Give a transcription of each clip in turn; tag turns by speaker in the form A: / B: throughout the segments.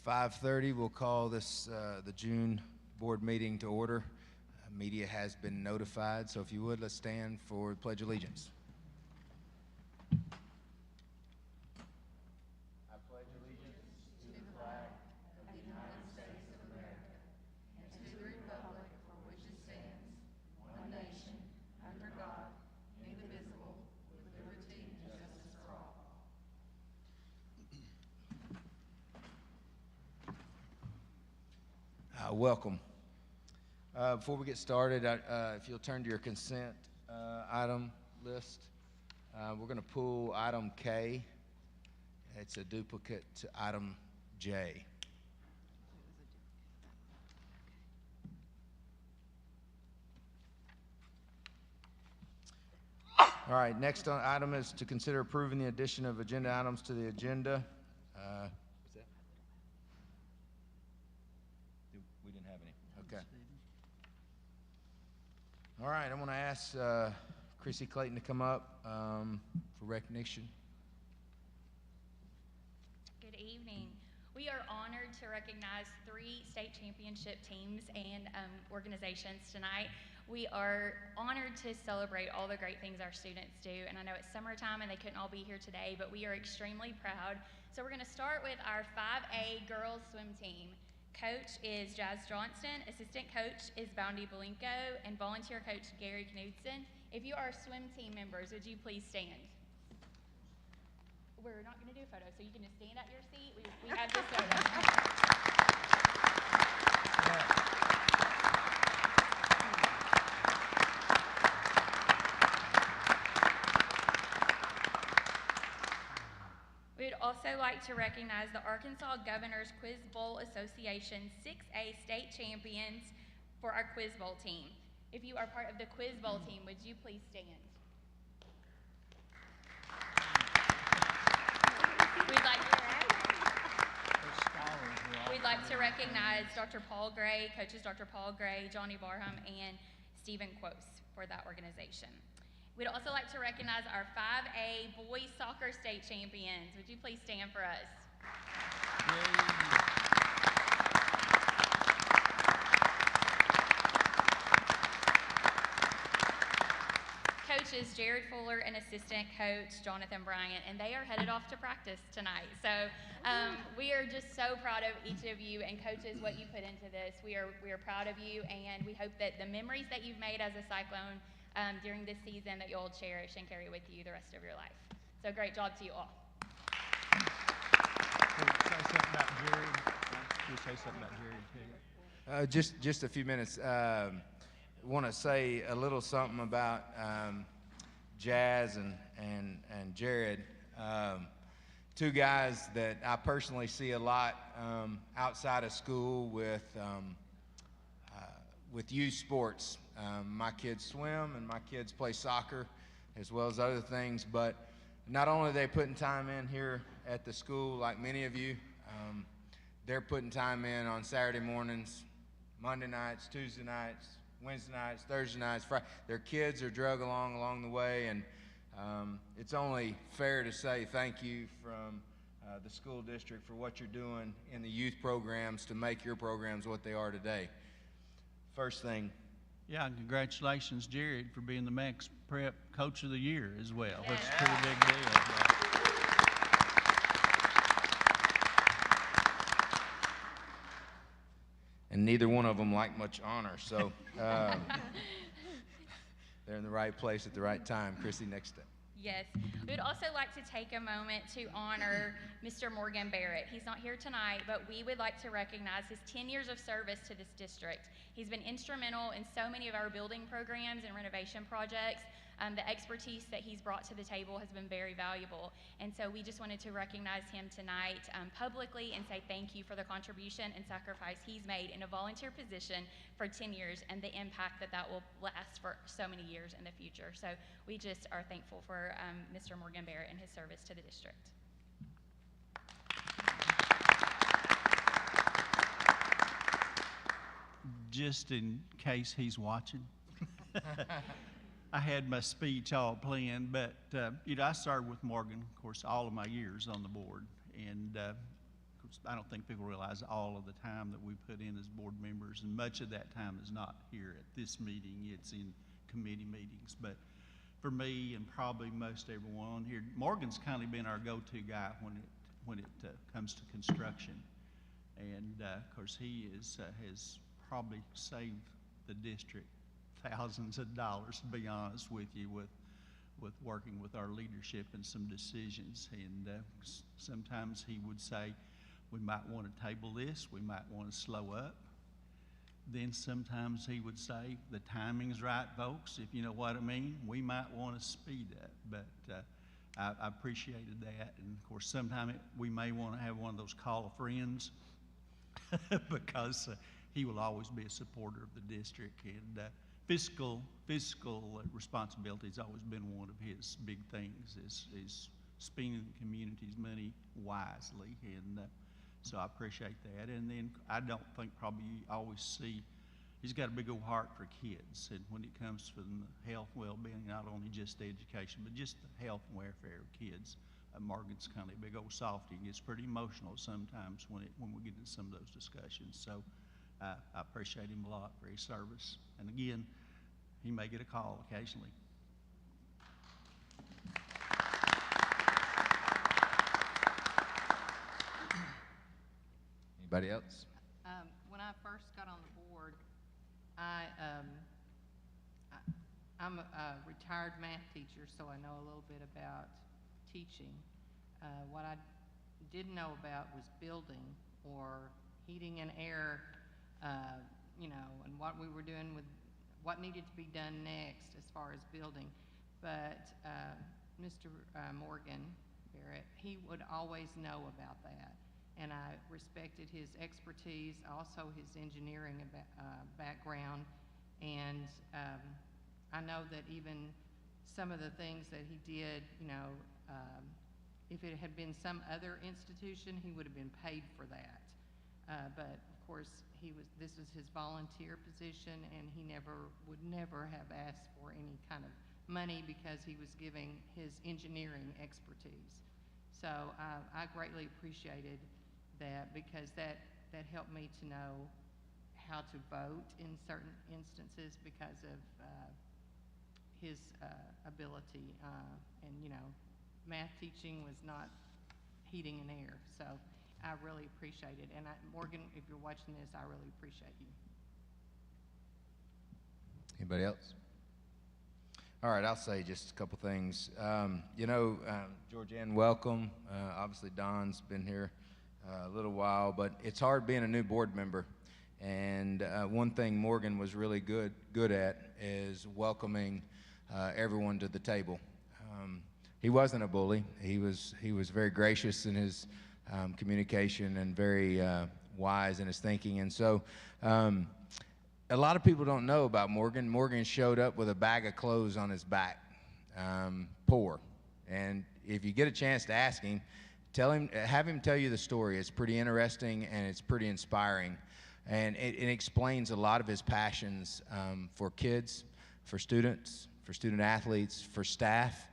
A: 5:30. We'll call this the June board meeting to order. Media has been notified, so if you would, let's stand for the Pledge of Allegiance. I pledge allegiance to the flag of the United States of America and to the republic for which it stands, one nation, under God, indivisible, with liberty and justice for all. Welcome. Before we get started, if you'll turn to your consent item list, we're going to pull item K. It's a duplicate to item J. All right, next item is to consider approving the addition of agenda items to the agenda. What's that? We didn't have any. Okay. All right, I want to ask Chrissy Clayton to come up for recognition.
B: Good evening. We are honored to recognize 3 state championship teams and organizations tonight. We are honored to celebrate all the great things our students do, and I know it's summertime and they couldn't all be here today, but we are extremely proud. So we're going to start with our 5A girls swim team. Coach is Jazz Johnston, assistant coach is Boundy Belinko, and volunteer coach Gary Knudsen. If you are swim team members, would you please stand? We're not going to do a photo, so you can just stand at your seat. We have this photo. We'd also like to recognize the Arkansas Governors Quiz Bowl Association 6A state champions for our Quiz Bowl team. If you are part of the Quiz Bowl team, would you please stand? We'd like to recognize Dr. Paul Gray, coaches Dr. Paul Gray, Johnny Barham, and Stephen Quose for that organization. We'd also like to recognize our 5A boys soccer state champions. Would you please stand for us? Coaches Jared Fuller and assistant coach Jonathan Bryant, and they are headed off to practice tonight. So we are just so proud of each of you, and coaches, what you put into this. We are proud of you, and we hope that the memories that you've made as a Cyclone during this season that you'll cherish and carry with you the rest of your life. So great job to you all.
C: Can you say something about Jared? Can you say something about Jared too?
A: Just a few minutes. Want to say a little something about Jazz and Jared. 2 guys that I personally see a lot outside of school with youth sports. My kids swim and my kids play soccer as well as other things, but not only are they putting time in here at the school like many of you, they're putting time in on Saturday mornings, Monday nights, Tuesday nights, Wednesday nights, Thursday nights, Friday. Their kids are drug along the way, and it's only fair to say thank you from the school district for what you're doing in the youth programs to make your programs what they are today. First thing.
C: Yeah, and congratulations, Jared, for being the Max Prep Coach of the Year as well, which is a pretty big deal.
A: And neither one of them like much honor, so they're in the right place at the right time. Chrissy, next step.
B: Yes. We would also like to take a moment to honor Mr. Morgan Barrett. He's not here tonight, but we would like to recognize his 10 years of service to this district. He's been instrumental in so many of our building programs and renovation projects. The expertise that he's brought to the table has been very valuable. And so we just wanted to recognize him tonight publicly and say thank you for the contribution and sacrifice he's made in a volunteer position for 10 years and the impact that will last for so many years in the future. So we just are thankful for Mr. Morgan Barrett and his service to the district.
C: Just in case he's watching. I had my speech all planned, but I started with Morgan, of course, all of my years on the board, and I don't think people realize all of the time that we put in as board members, and much of that time is not here at this meeting. It's in committee meetings. But for me and probably most everyone on here, Morgan's kind of been our go-to guy when it comes to construction. And of course, he has probably saved the district thousands of dollars, to be honest with you, with working with our leadership and some decisions. And sometimes he would say, we might want to table this, we might want to slow up. Then sometimes he would say, the timing's right, folks, if you know what I mean, we might want to speed up. But I appreciated that. And of course, sometimes we may want to have one of those call of friends because he will always be a supporter of the district. And fiscal responsibility has always been one of his big things, is spending the community's money wisely. And so I appreciate that. And then I don't think probably you always see, he's got a big old heart for kids. And when it comes to the health, well-being, not only just the education, but just the health and welfare of kids, Morgan's kind of a big old softy and gets pretty emotional sometimes when we get into some of those discussions. So I appreciate him a lot for his service. And again, he may get a call occasionally.
A: Anybody else?
D: When I first got on the board, I'm a retired math teacher, so I know a little bit about teaching. What I didn't know about was building or heating and air, and what we were doing with what needed to be done next as far as building. But Mr. Morgan Barrett, he would always know about that. And I respected his expertise, also his engineering background. And I know that even some of the things that he did, if it had been some other institution, he would have been paid for that. But of course, this was his volunteer position, and he would never have asked for any kind of money because he was giving his engineering expertise. So I greatly appreciated that, because that helped me to know how to vote in certain instances because of his ability. And math teaching was not heating and air. So I really appreciate it. And Morgan, if you're watching this, I really appreciate you.
A: Anybody else? All right, I'll say just a couple things. Georgianne, welcome. Obviously, Don's been here a little while, but it's hard being a new board member. And one thing Morgan was really good at is welcoming everyone to the table. He wasn't a bully. He was very gracious in his communication and very wise in his thinking. And so a lot of people don't know about Morgan. Morgan showed up with a bag of clothes on his back, poor. And if you get a chance to ask him, have him tell you the story. It's pretty interesting and it's pretty inspiring. And it explains a lot of his passions for kids, for students, for student athletes, for staff.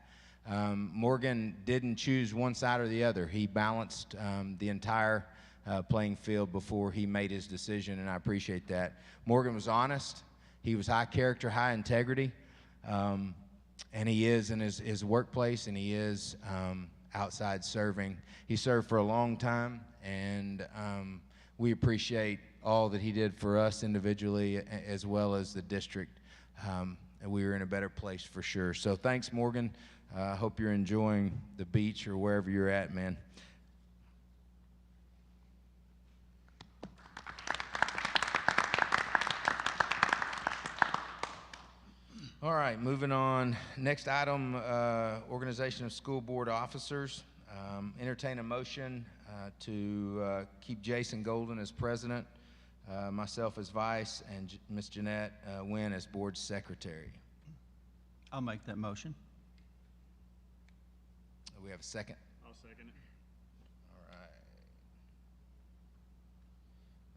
A: Morgan didn't choose one side or the other. He balanced the entire playing field before he made his decision, and I appreciate that. Morgan was honest. He was high character, high integrity, and he is in his workplace, and he is outside serving. He served for a long time, and we appreciate all that he did for us individually as well as the district. And we were in a better place for sure. So thanks, Morgan. I hope you're enjoying the beach or wherever you're at, man. All right, moving on. Next item, organization of school board officers. Entertain a motion to keep Jason Golden as president, myself as vice, and Ms. Jeanette Wynn as board secretary.
C: I'll make that motion.
A: We have a second?
E: I'll second it.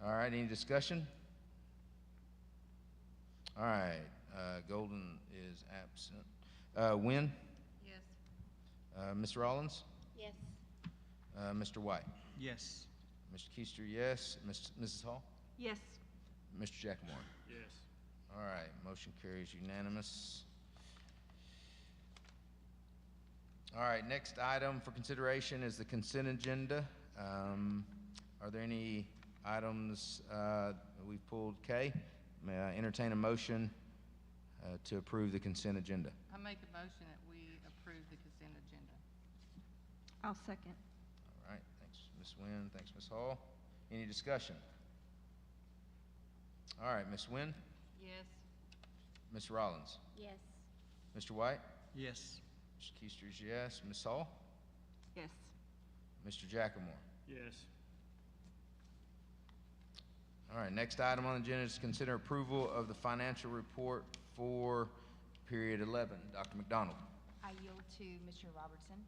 A: All right, any discussion? All right, Golden is absent. Wynn?
D: Yes.
A: Ms. Rollins?
B: Yes.
A: Mr. White?
C: Yes.
A: Mr. Keister, yes. Mrs. Hall?
D: Yes.
A: Mr. Jackmore?
E: Yes.
A: All right, motion carries unanimous. All right, next item for consideration is the consent agenda. Are there any items we've pulled? K, may I entertain a motion to approve the consent agenda?
D: I make a motion that we approve the consent agenda.
F: I'll second.
A: All right, thanks, Ms. Wynn, thanks, Ms. Hall. Any discussion? All right, Ms. Wynn,
D: Yes.
A: Ms. Rollins,
B: Yes.
A: Mr. White,
C: Yes.
A: Mr. Keister is yes, Ms. Hall,
F: Yes.
A: Mr. Jackmore.
E: Yes.
A: All right, next item on the agenda is to consider approval of the financial report for period 11. Dr. McDonald.
G: I yield to Mr. Robertson.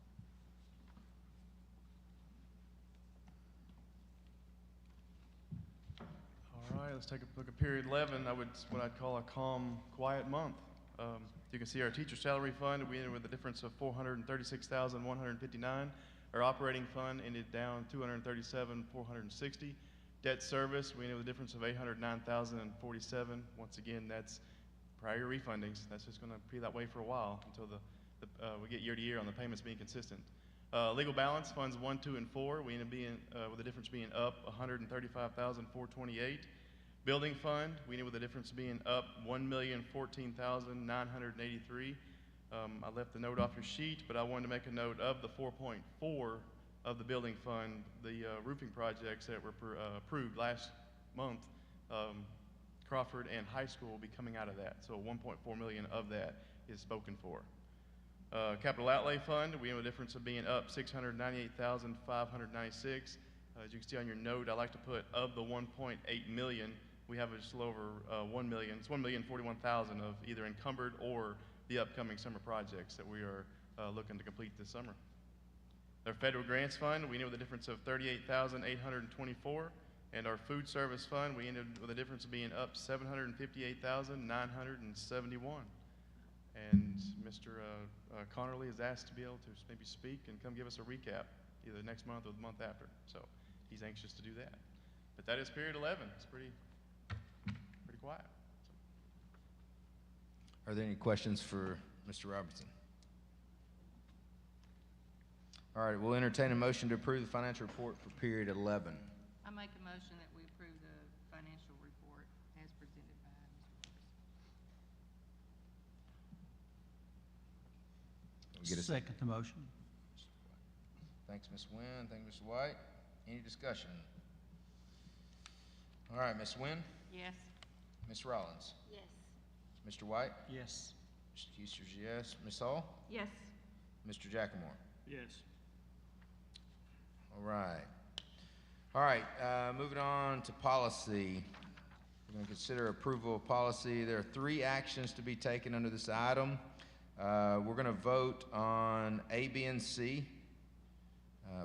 H: All right, let's take a look at period 11. What I'd call a calm, quiet month. You can see our teacher salary fund, we ended with a difference of $436,159. Our operating fund ended down $237,460. Debt service, we ended with a difference of $809,047. Once again, that's prior year refundings. That's just going to be that way for a while until we get year to year on the payments being consistent. Legal balance, funds 1, 2, and 4, we ended being, with the difference being up $135,428. Building fund, we ended with the difference being up $1,014,983. I left the note off your sheet, but I wanted to make a note of the 4.4 of the building fund, the roofing projects that were approved last month. Crawford and high school will be coming out of that, so 1.4 million of that is spoken for. Capital outlay fund, we have a difference of being up $698,596. As you can see on your note, I like to put of the 1.8 million, we have just a little over 1 million. It's 1,041,000 of either encumbered or the upcoming summer projects that we are looking to complete this summer. Our federal grants fund, we ended with a difference of 38,824, and our food service fund, we ended with a difference of being up 758,971. And Mr. Connerly is asked to be able to maybe speak and come give us a recap either next month or the month after. So he's anxious to do that. But that is period 11. It's pretty quiet.
A: Are there any questions for Mr. Robertson? All right, we'll entertain a motion to approve the financial report for period 11.
D: I make a motion that we approve the financial report as presented by Mr. Robertson.
A: Get a
C: Second the motion.
A: Thanks, Ms. Wynn. Thank you, Mr. White. Any discussion? All right, Ms. Wynn,
D: Yes.
A: Ms. Rollins,
B: Yes.
A: Mr. White,
C: Yes.
A: Mr. Keister's yes, Ms. Hall,
F: Yes.
A: Mr. Jackmore.
E: Yes.
A: All right. All right, moving on to policy. We're going to consider approval of policy. There are 3 actions to be taken under this item. We're going to vote on A, B, and C.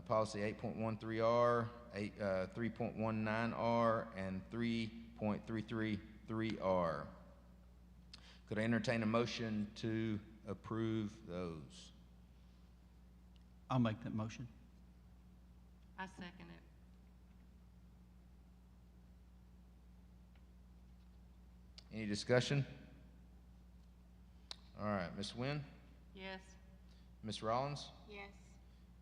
A: Policy 8.13R, 3.19R, and 3.333R. Could I entertain a motion to approve those?
C: I'll make that motion.
D: I second it.
A: Any discussion? All right, Ms. Wynn,
D: Yes.
A: Ms. Rollins,
B: Yes.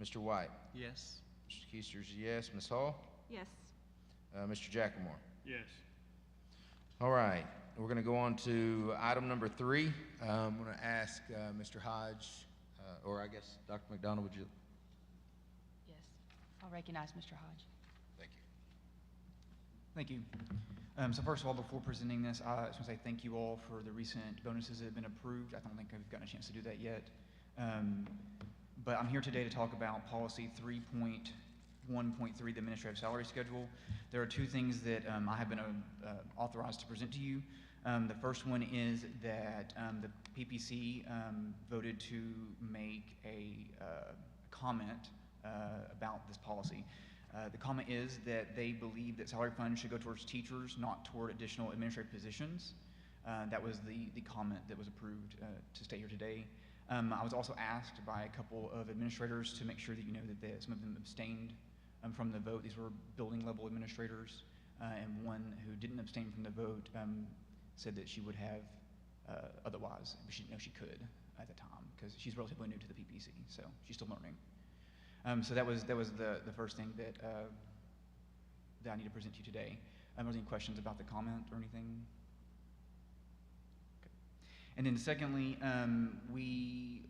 A: Mr. White,
C: Yes.
A: Mr. Keister's yes, Ms. Hall,
F: Yes.
A: Mr. Jackmore.
E: Yes.
A: All right, we're going to go on to item number 3. I'm going to ask Mr. Hodge, or I guess Dr. McDonald, would you?
G: Yes. I'll recognize Mr. Hodge.
A: Thank you.
I: Thank you. So first of all, before presenting this, I just want to say thank you all for the recent bonuses that have been approved. I don't think I've gotten a chance to do that yet. But I'm here today to talk about policy 3.1.3, the administrative salary schedule. There are 2 things that I have been authorized to present to you. The first one is that the PPC voted to make a comment about this policy. The comment is that they believe that salary funds should go towards teachers, not toward additional administrative positions. That was the comment that was approved to stay here today. I was also asked by a couple of administrators to make sure that you know that some of them abstained from the vote. These were building level administrators, and one who didn't abstain from the vote said that she would have otherwise, but she didn't know she could at the time because she's relatively new to the PPC, so she's still learning. So that was the first thing that I need to present to you today. Are there any questions about the comment or anything? Okay. And then secondly, we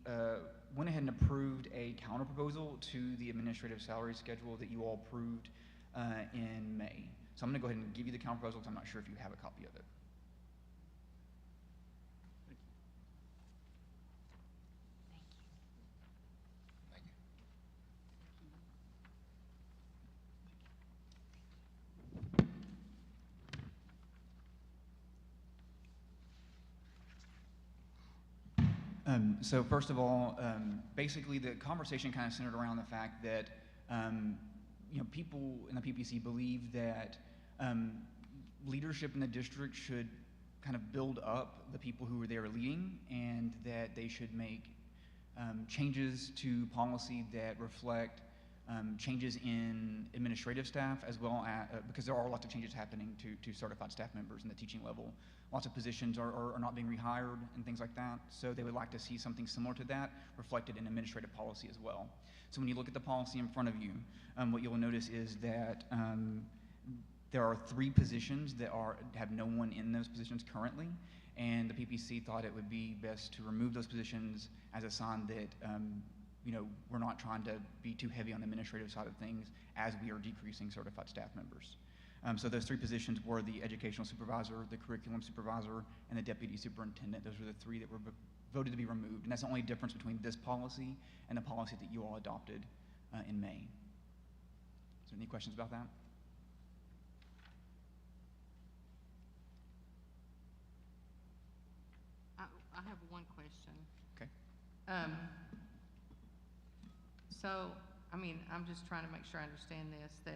I: went ahead and approved a counter proposal to the administrative salary schedule that you all approved in May. So I'm going to go ahead and give you the counter proposal because I'm not sure if you have a copy of it.
A: Thank you.
I: So first of all, basically the conversation kind of centered around the fact that people in the PPC believe that leadership in the district should kind of build up the people who they are leading, and that they should make changes to policy that reflect changes in administrative staff, as well as because there are lots of changes happening to certified staff members in the teaching level. Lots of positions are not being rehired and things like that. So they would like to see something similar to that reflected in administrative policy as well. So when you look at the policy in front of you, what you'll notice is that there are 3 positions that have no one in those positions currently, and the PPC thought it would be best to remove those positions as a sign that we're not trying to be too heavy on the administrative side of things as we are decreasing certified staff members. So those 3 positions were the educational supervisor, the curriculum supervisor, and the deputy superintendent. Those were the 3 that were voted to be removed. And that's the only difference between this policy and the policy that you all adopted in May. Is there any questions about that?
D: I have one question.
I: Okay.
D: So, I'm just trying to make sure I understand this,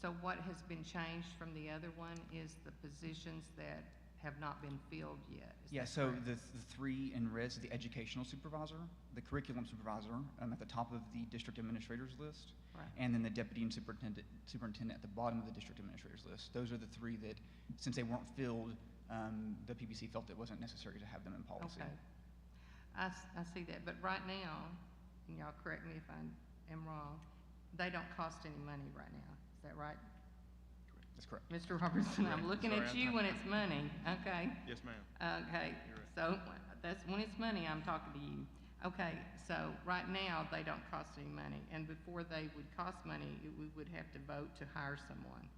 D: so what has been changed from the other one is the positions that have not been filled yet?
I: Yeah, so the 3 in red is the educational supervisor, the curriculum supervisor at the top of the district administrators list,
D: Right.
I: and then the deputy and superintendent at the bottom of the district administrators list. Those are the 3 that, since they weren't filled, the PPC felt it wasn't necessary to have them in policy.
D: Okay. I see that, but right now, and y'all correct me if I am wrong, they don't cost any money right now. Is that right?
I: That's correct.
D: Mr. Robertson, I'm looking
H: Sorry,
D: at
H: I'm
D: you
H: not-
D: when it's money, okay?
H: Yes, ma'am.
D: Okay,
H: You're right.
D: so that's, when it's money, I'm talking to you. Okay, so right now, they don't cost any money, and before they would cost money, we would have to vote to hire someone.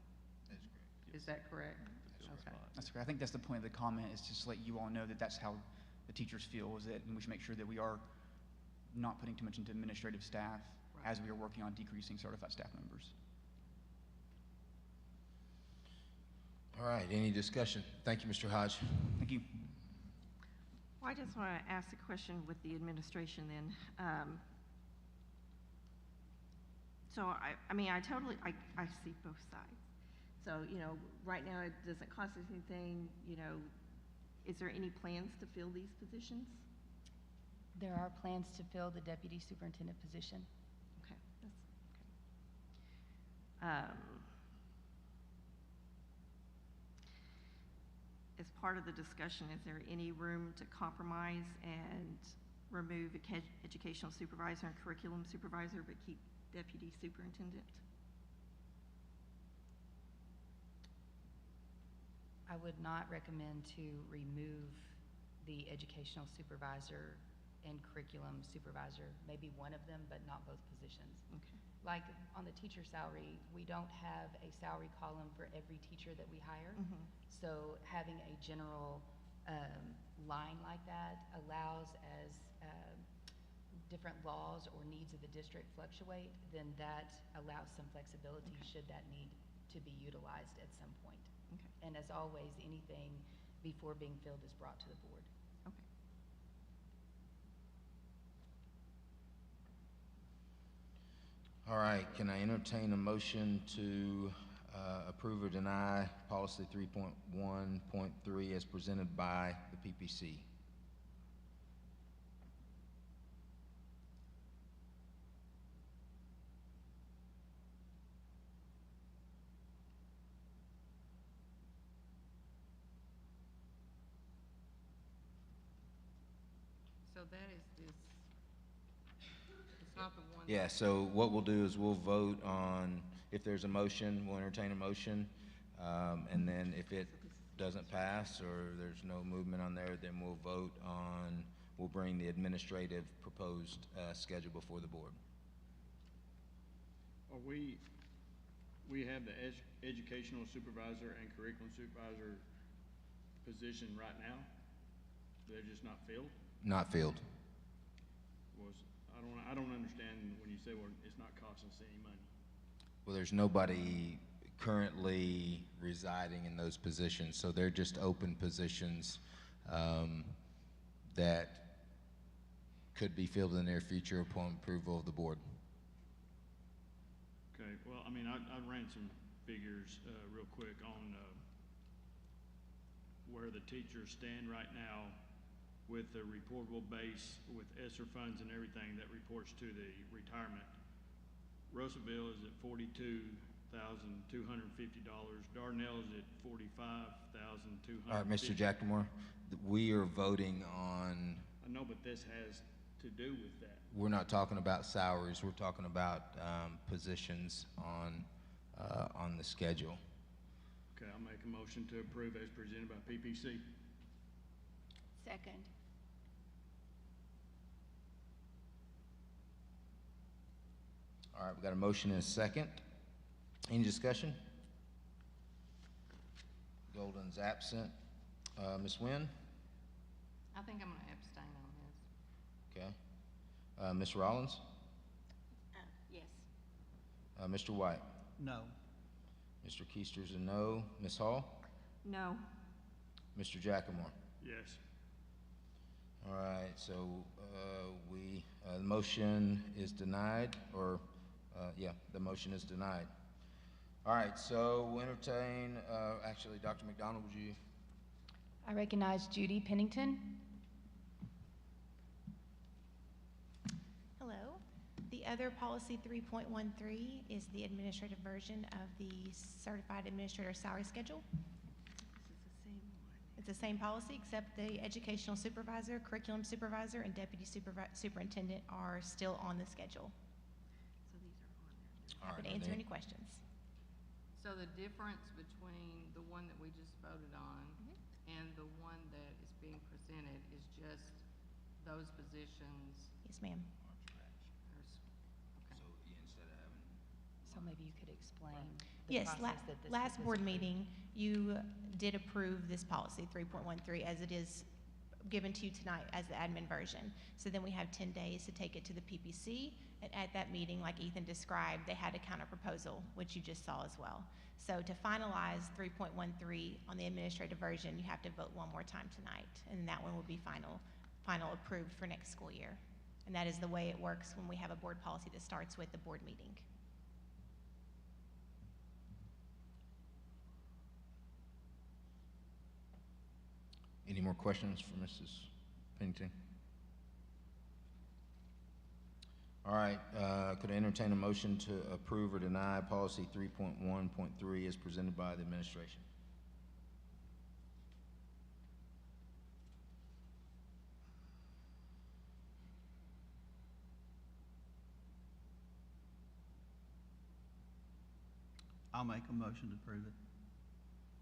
A: That's correct.
D: Is that correct?
H: That's
D: Okay.
H: right.
I: That's correct. I think that's the point of the comment, is just to let you all know that that's how the teachers feel, is that we should make sure that we are not putting too much into administrative staff
D: Right.
I: as we are working on decreasing certified staff members.
A: All right, any discussion? Thank you, Mr. Hodge.
I: Thank you.
F: Well, I just want to ask a question with the administration then. So I see both sides. So, right now it doesn't cost us anything, is there any plans to fill these positions?
G: There are plans to fill the deputy superintendent position.
F: Okay, that's okay. As part of the discussion, is there any room to compromise and remove educational supervisor and curriculum supervisor, but keep deputy superintendent?
G: I would not recommend to remove the educational supervisor and curriculum supervisor, maybe one of them, but not both positions.
F: Okay.
G: Like on the teacher salary, we don't have a salary column for every teacher that we hire.
F: Mhm.
G: So having a general line like that allows, as different laws or needs of the district fluctuate, then that allows some flexibility should that need to be utilized at some point.
F: Okay.
G: And as always, anything before being filled is brought to the board.
F: Okay.
A: All right, can I entertain a motion to approve or deny policy 3.1.3 as presented by the PPC?
D: So that is this, it's not the one.
A: Yeah, so what we'll do is we'll vote on, if there's a motion, we'll entertain a motion. And then if it doesn't pass or there's no movement on there, then we'll vote on, we'll bring the administrative proposed schedule before the board.
E: Are we have the educational supervisor and curriculum supervisor position right now? They're just not filled?
A: Not filled.
E: I don't understand when you say, well, it's not costing us any money.
A: Well, there's nobody currently residing in those positions, so they're just open positions that could be filled in the near future upon approval of the board.
E: Okay, well, I mean, I ran some figures real quick on where the teachers stand right now with the reportable base, with ESSER funds and everything that reports to the retirement. Russellville is at $42,250. Darnell is at $45,250.
A: All right, Mr. Jackmore, we are voting on,
E: I know, but this has to do with that.
A: we're not talking about salaries, we're talking about positions on the schedule.
E: Okay, I'll make a motion to approve as presented by PPC.
G: Second.
A: All right, we got a motion and a second. Any discussion? Golden's absent. Ms. Nguyen?
D: I think I'm gonna abstain on this.
A: Okay. Ms. Rollins?
F: Yes.
A: Mr. White?
C: No.
A: Mr. Keister's a no. Ms. Hall?
F: No.
A: Mr. Jackmore?
E: Yes.
A: All right, so the motion is denied, or, yeah, the motion is denied. All right, so we'll entertain, actually, Dr. McDonald, would you?
G: I recognize Judy Pennington.
J: Hello. The other policy 3.13 is the administrative version of the certified administrator salary schedule.
F: This is the same one.
J: It's the same policy, except the educational supervisor, curriculum supervisor, and deputy superintendent are still on the schedule.
F: So these are on there.
A: All
J: Happy to
A: right,
J: answer
A: then-
J: any questions.
D: So the difference between the one that we just voted on and the one that is being presented is just those positions
J: Yes, ma'am.
D: are, okay.
A: So, yeah, instead of having.
G: So maybe you could explain the
J: Yes,
G: process that this
J: last
G: was
J: board
G: approved.
J: meeting, you did approve this policy, 3.13, as it is given to you tonight as the admin version. So then we have 10 days to take it to the PPC, and at that meeting, like Ethan described, they had a counter proposal, which you just saw as well. So to finalize 3.13 on the administrative version, you have to vote one more time tonight, and that one will be final approved for next school year. And that is the way it works when we have a board policy that starts with the board meeting.
A: Any more questions for Mrs. Pennington? All right, could I entertain a motion to approve or deny policy 3.1.3 as presented by the administration?
C: I'll make a motion to approve it.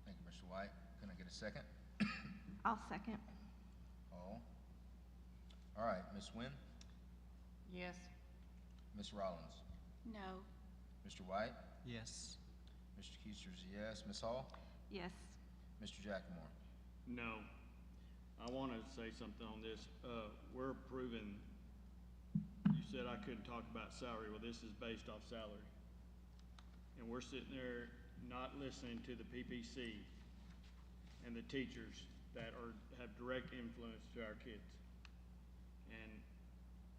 A: Thank you, Mr. White. Can I get a second?
F: I'll second.
A: Paul? All right, Ms. Nguyen?
D: Yes.
A: Ms. Rollins?
G: No.
A: Mr. White?
C: Yes.
A: Mr. Keister's a yes. Ms. Hall?
F: Yes.
A: Mr. Jackmore?
E: No. I want to say something on this. We're approving, you said I couldn't talk about salary. Well, this is based off salary. And we're sitting there not listening to the PPC and the teachers that have direct influence to our kids. And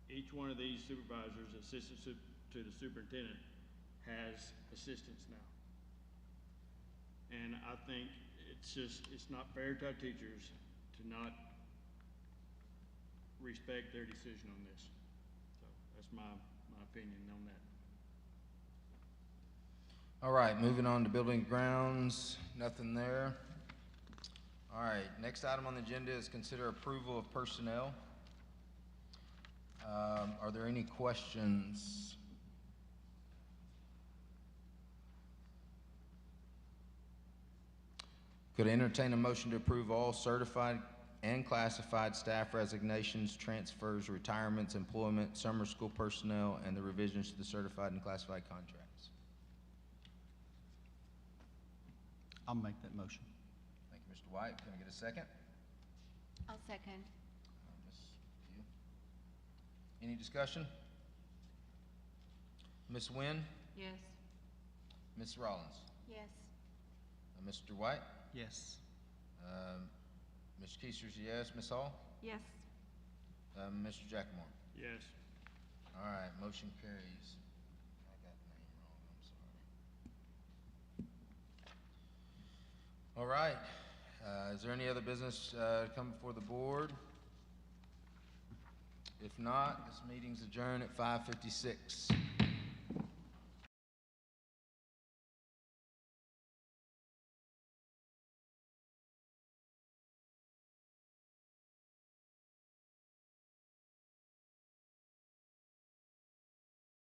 E: each one of these supervisors, assistants to the superintendent, has assistants now. And I think it's not fair to our teachers to not respect their decision on this. So that's my opinion on that.
A: All right, moving on to building grounds, nothing there. All right, next item on the agenda is consider approval of personnel. Are there any questions? Could I entertain a motion to approve all certified and classified staff resignations, transfers, retirements, employment, summer school personnel, and the revisions to the certified and classified contracts?
C: I'll make that motion.
A: Thank you, Mr. White. Can I get a second?
K: I'll second.
A: Ms. Pugh. Any discussion? Ms. Wynn?
D: Yes.
A: Ms. Rollins?
K: Yes.
A: Mr. White?
C: Yes.
A: Mr. Keister's a yes. Ms. Hall?
F: Yes.
A: Mr. Jackmore?
E: Yes.
A: All right, motion carries. I got the name wrong, I'm sorry. All right, is there any other business to come before the board? If not, this meeting's adjourned at 5:56.